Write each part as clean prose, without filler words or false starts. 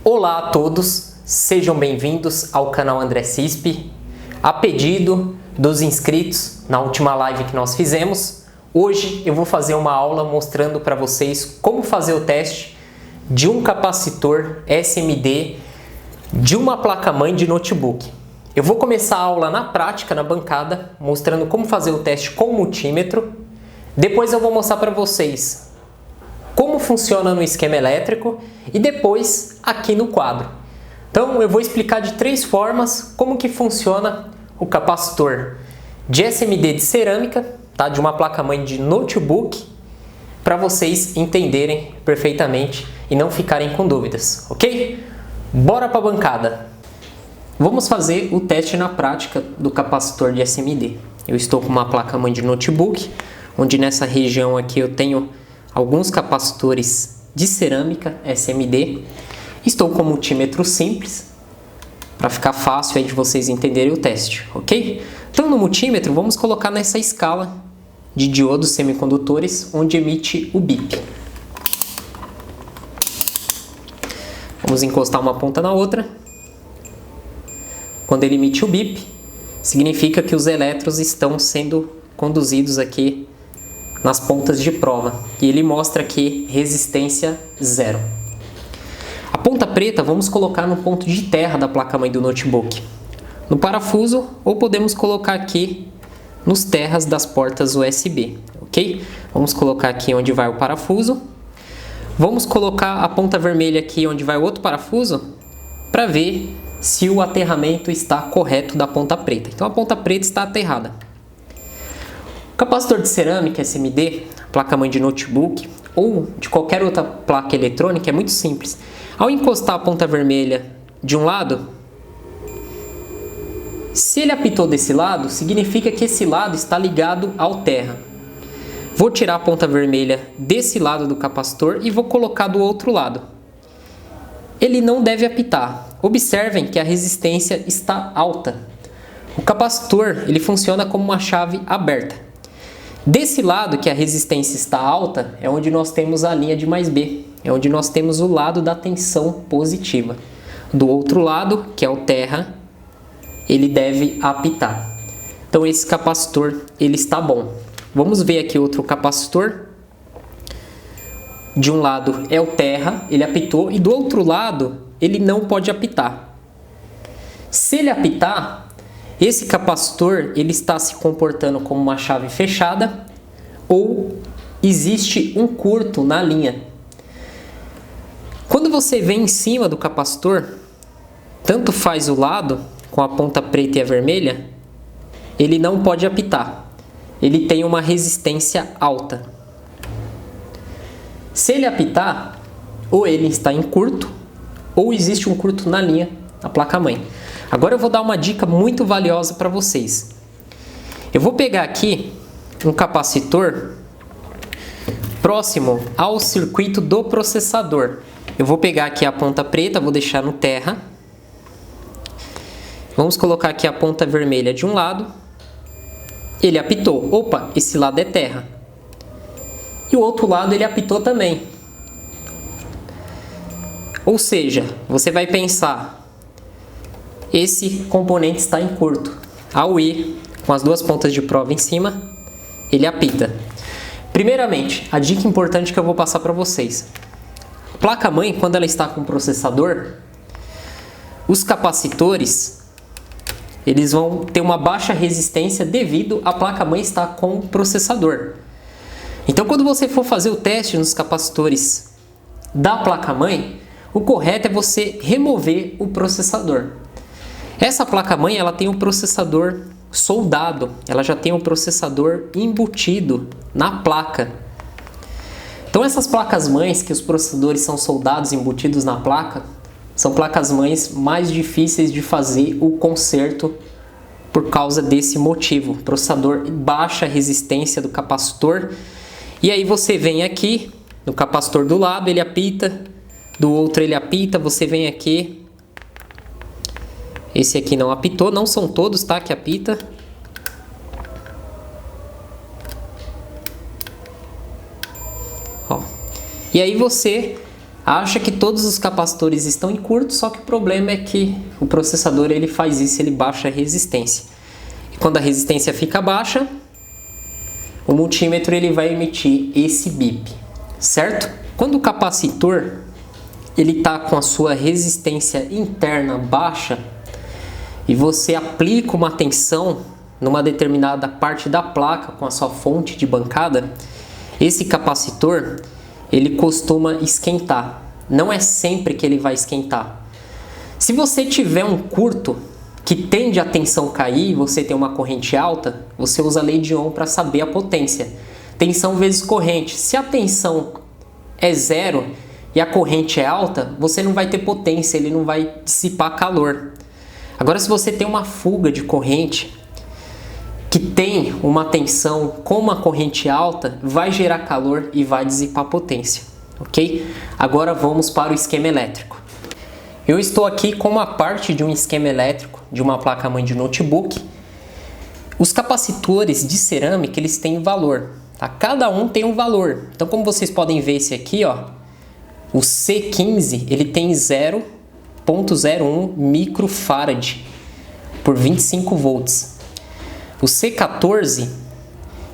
Olá a todos, sejam bem-vindos ao canal André Cispe. A pedido dos inscritos na última live que nós fizemos, hoje eu vou fazer uma aula mostrando para vocês como fazer o teste de um capacitor SMD de uma placa-mãe de notebook. Eu vou começar a aula na prática, na bancada, mostrando como fazer o teste com o multímetro. Depois eu vou mostrar para vocês como funciona no esquema elétrico e depois aqui no quadro. Então eu vou explicar de três formas como que funciona o capacitor de SMD de cerâmica, tá? De uma placa-mãe de notebook, para vocês entenderem perfeitamente e não ficarem com dúvidas, ok? Bora para a bancada! Vamos fazer o teste na prática do capacitor de SMD. Eu estou com uma placa-mãe de notebook, onde nessa região aqui eu tenho alguns capacitores de cerâmica SMD. Estou com um multímetro simples, para ficar fácil aí de vocês entenderem o teste, ok? Então no multímetro vamos colocar nessa escala de diodos semicondutores, onde emite o bip. Vamos encostar uma ponta na outra. Quando ele emite o bip, significa que os elétrons estão sendo conduzidos aqui nas pontas de prova. E ele mostra aqui resistência 0. A ponta preta vamos colocar no ponto de terra da placa-mãe do notebook, no parafuso, ou podemos colocar aqui nos terras das portas USB, ok? Vamos colocar aqui onde vai o parafuso. Vamos colocar a ponta vermelha aqui onde vai o outro parafuso, para ver se o aterramento está correto da ponta preta. Então a ponta preta está aterrada. O capacitor de cerâmica SMD, placa-mãe de notebook ou de qualquer outra placa eletrônica é muito simples. Ao encostar a ponta vermelha de um lado, se ele apitou desse lado, significa que esse lado está ligado ao terra. Vou tirar a ponta vermelha desse lado do capacitor e vou colocar do outro lado. Ele não deve apitar. Observem que a resistência está alta. O capacitor ele funciona como uma chave aberta. Desse lado que a resistência está alta, é onde nós temos a linha de mais B. É onde nós temos o lado da tensão positiva. Do outro lado, que é o terra, ele deve apitar. Então esse capacitor ele está bom. Vamos ver aqui outro capacitor. De um lado é o terra, ele apitou, e do outro lado ele não pode apitar. Se ele apitar, esse capacitor ele está se comportando como uma chave fechada ou existe um curto na linha. Quando você vem em cima do capacitor, tanto faz o lado com a ponta preta e a vermelha, ele não pode apitar. Ele tem uma resistência alta. Se ele apitar, ou ele está em curto, ou existe um curto na linha da placa-mãe. Agora eu vou dar uma dica muito valiosa para vocês. Eu vou pegar aqui um capacitor próximo ao circuito do processador. Eu vou pegar aqui a ponta preta, vou deixar no terra. Vamos colocar aqui a ponta vermelha de um lado. Ele apitou. Opa, esse lado é terra. E o outro lado ele apitou também. Ou seja, você vai pensar, esse componente está em curto. Ao ir com as duas pontas de prova em cima, ele apita. Primeiramente, a dica importante que eu vou passar para vocês. A placa-mãe, quando ela está com o processador, os capacitores eles vão ter uma baixa resistência devido à placa-mãe estar com o processador. Então, quando você for fazer o teste nos capacitores da placa-mãe, o correto é você remover o processador. Essa placa-mãe ela tem um processador soldado, ela já tem um processador embutido na placa. Então, essas placas-mães que os processadores são soldados embutidos na placa, são placas-mães mais difíceis de fazer o conserto por causa desse motivo. Processador baixa resistência do capacitor. E aí você vem aqui no capacitor do lado, ele apita, do outro ele apita, você vem aqui. Esse aqui não apitou, não são todos, tá, que apita. Ó. E aí você acha que todos os capacitores estão em curto, só que o problema é que o processador ele faz isso, ele baixa a resistência. E quando a resistência fica baixa, o multímetro ele vai emitir esse bip, certo? Quando o capacitor ele está com a sua resistência interna baixa e você aplica uma tensão numa determinada parte da placa com a sua fonte de bancada, esse capacitor ele costuma esquentar. Não é sempre que ele vai esquentar. Se você tiver um curto que tende a tensão cair e você tem uma corrente alta, você usa a lei de Ohm para saber a potência. Tensão vezes corrente. Se a tensão é zero e a corrente é alta, você não vai ter potência, ele não vai dissipar calor. Agora, se você tem uma fuga de corrente que tem uma tensão com uma corrente alta, vai gerar calor e vai dissipar potência, ok? Agora vamos para o esquema elétrico. Eu estou aqui com uma parte de um esquema elétrico de uma placa-mãe de notebook. Os capacitores de cerâmica, eles têm valor, tá? Cada um tem um valor. Então, como vocês podem ver esse aqui, ó, o C15, ele tem 0,01 microfarad por 25 volts. O C14,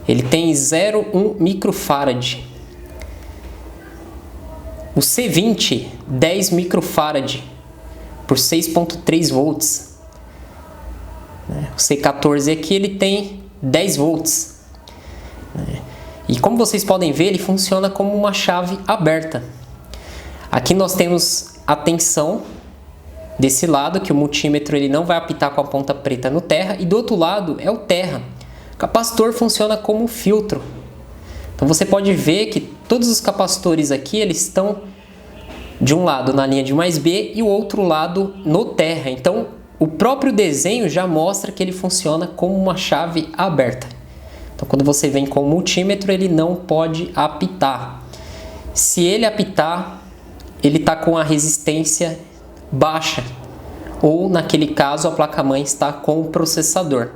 ele tem 0,1 microfarad. O C20, 10 microfarad por 6,3 volts. O C14 aqui, ele tem 10 volts. E como vocês podem ver, ele funciona como uma chave aberta. Aqui nós temos a tensão desse lado, que o multímetro ele não vai apitar com a ponta preta no terra, e do outro lado é o terra. O capacitor funciona como um filtro. Então você pode ver que todos os capacitores aqui eles estão de um lado na linha de mais B e o outro lado no terra. Então o próprio desenho já mostra que ele funciona como uma chave aberta. Então quando você vem com o multímetro, ele não pode apitar. Se ele apitar, ele está com a resistência baixa, ou naquele caso a placa-mãe está com o processador,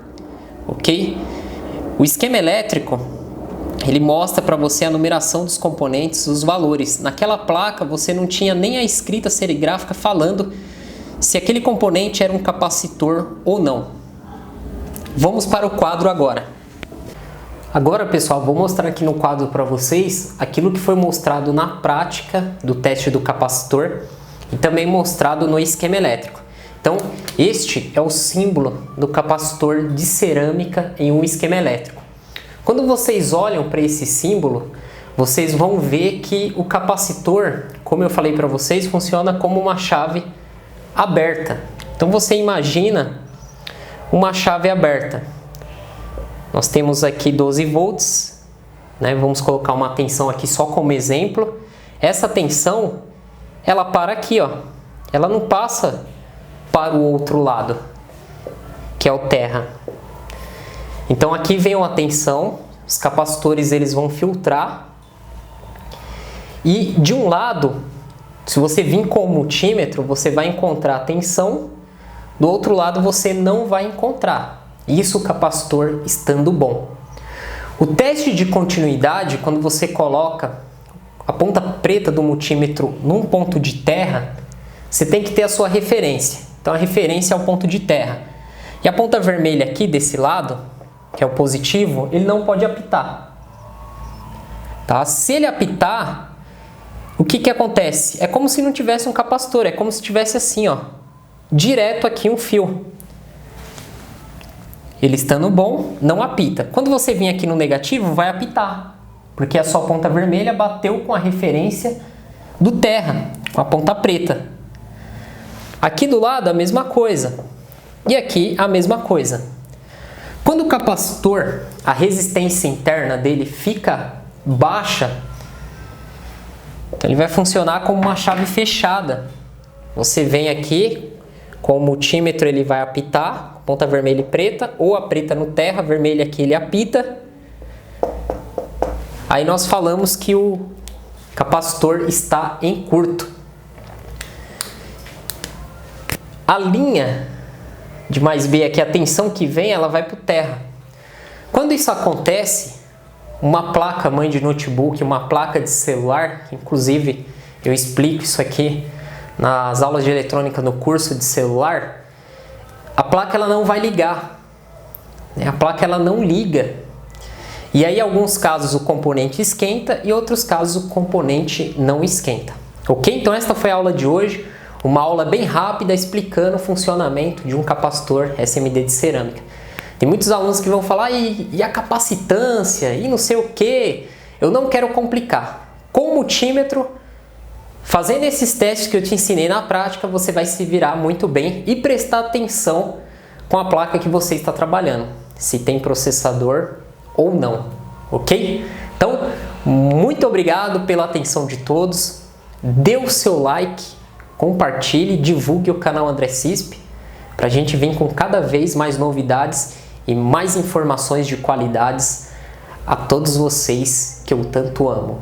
ok? O esquema elétrico ele mostra para você a numeração dos componentes, os valores. Naquela placa você não tinha nem a escrita serigráfica falando se aquele componente era um capacitor ou não. Vamos para o quadro agora. Agora, pessoal, vou mostrar aqui no quadro para vocês aquilo que foi mostrado na prática do teste do capacitor e também mostrado no esquema elétrico. Então, este é o símbolo do capacitor de cerâmica em um esquema elétrico. Quando vocês olham para esse símbolo, vocês vão ver que o capacitor, como eu falei para vocês, funciona como uma chave aberta. Então, você imagina uma chave aberta. Nós temos aqui 12 volts, né? Vamos colocar uma tensão aqui só como exemplo. Essa tensão, ela para aqui, ó. Ela não passa para o outro lado, que é o terra. Então aqui vem uma tensão, os capacitores eles vão filtrar. E de um lado, se você vir com o multímetro, você vai encontrar a tensão. Do outro lado você não vai encontrar. Isso o capacitor estando bom. O teste de continuidade, quando você coloca a ponta preta do multímetro num ponto de terra, você tem que ter a sua referência. Então a referência é o ponto de terra. E a ponta vermelha aqui desse lado, que é o positivo, ele não pode apitar. Tá? Se ele apitar, o que acontece? É como se não tivesse um capacitor, é como se tivesse assim, ó, direto aqui um fio. Ele estando bom, não apita. Quando você vir aqui no negativo, vai apitar, porque a sua ponta vermelha bateu com a referência do terra, com a ponta preta. Aqui do lado a mesma coisa, e aqui a mesma coisa. Quando o capacitor, a resistência interna dele fica baixa, então ele vai funcionar como uma chave fechada. Você vem aqui, com o multímetro ele vai apitar, ponta vermelha e preta, ou a preta no terra, a vermelha aqui ele apita. Aí nós falamos que o capacitor está em curto. A linha de mais B aqui, a tensão que vem, ela vai para o terra. Quando isso acontece, uma placa mãe de notebook, uma placa de celular, que inclusive eu explico isso aqui nas aulas de eletrônica no curso de celular, a placa ela não vai ligar, né? A placa ela não liga. E aí, em alguns casos, o componente esquenta e em outros casos, o componente não esquenta. Ok? Então, esta foi a aula de hoje. Uma aula bem rápida explicando o funcionamento de um capacitor SMD de cerâmica. Tem muitos alunos que vão falar, e a capacitância, e não sei o que. Eu não quero complicar. Com o multímetro, fazendo esses testes que eu te ensinei na prática, você vai se virar muito bem e prestar atenção com a placa que você está trabalhando. Se tem processador ou não, ok? Então, muito obrigado pela atenção de todos. Dê o seu like, compartilhe, divulgue o canal André Cisp, para a gente vir com cada vez mais novidades e mais informações de qualidades a todos vocês que eu tanto amo.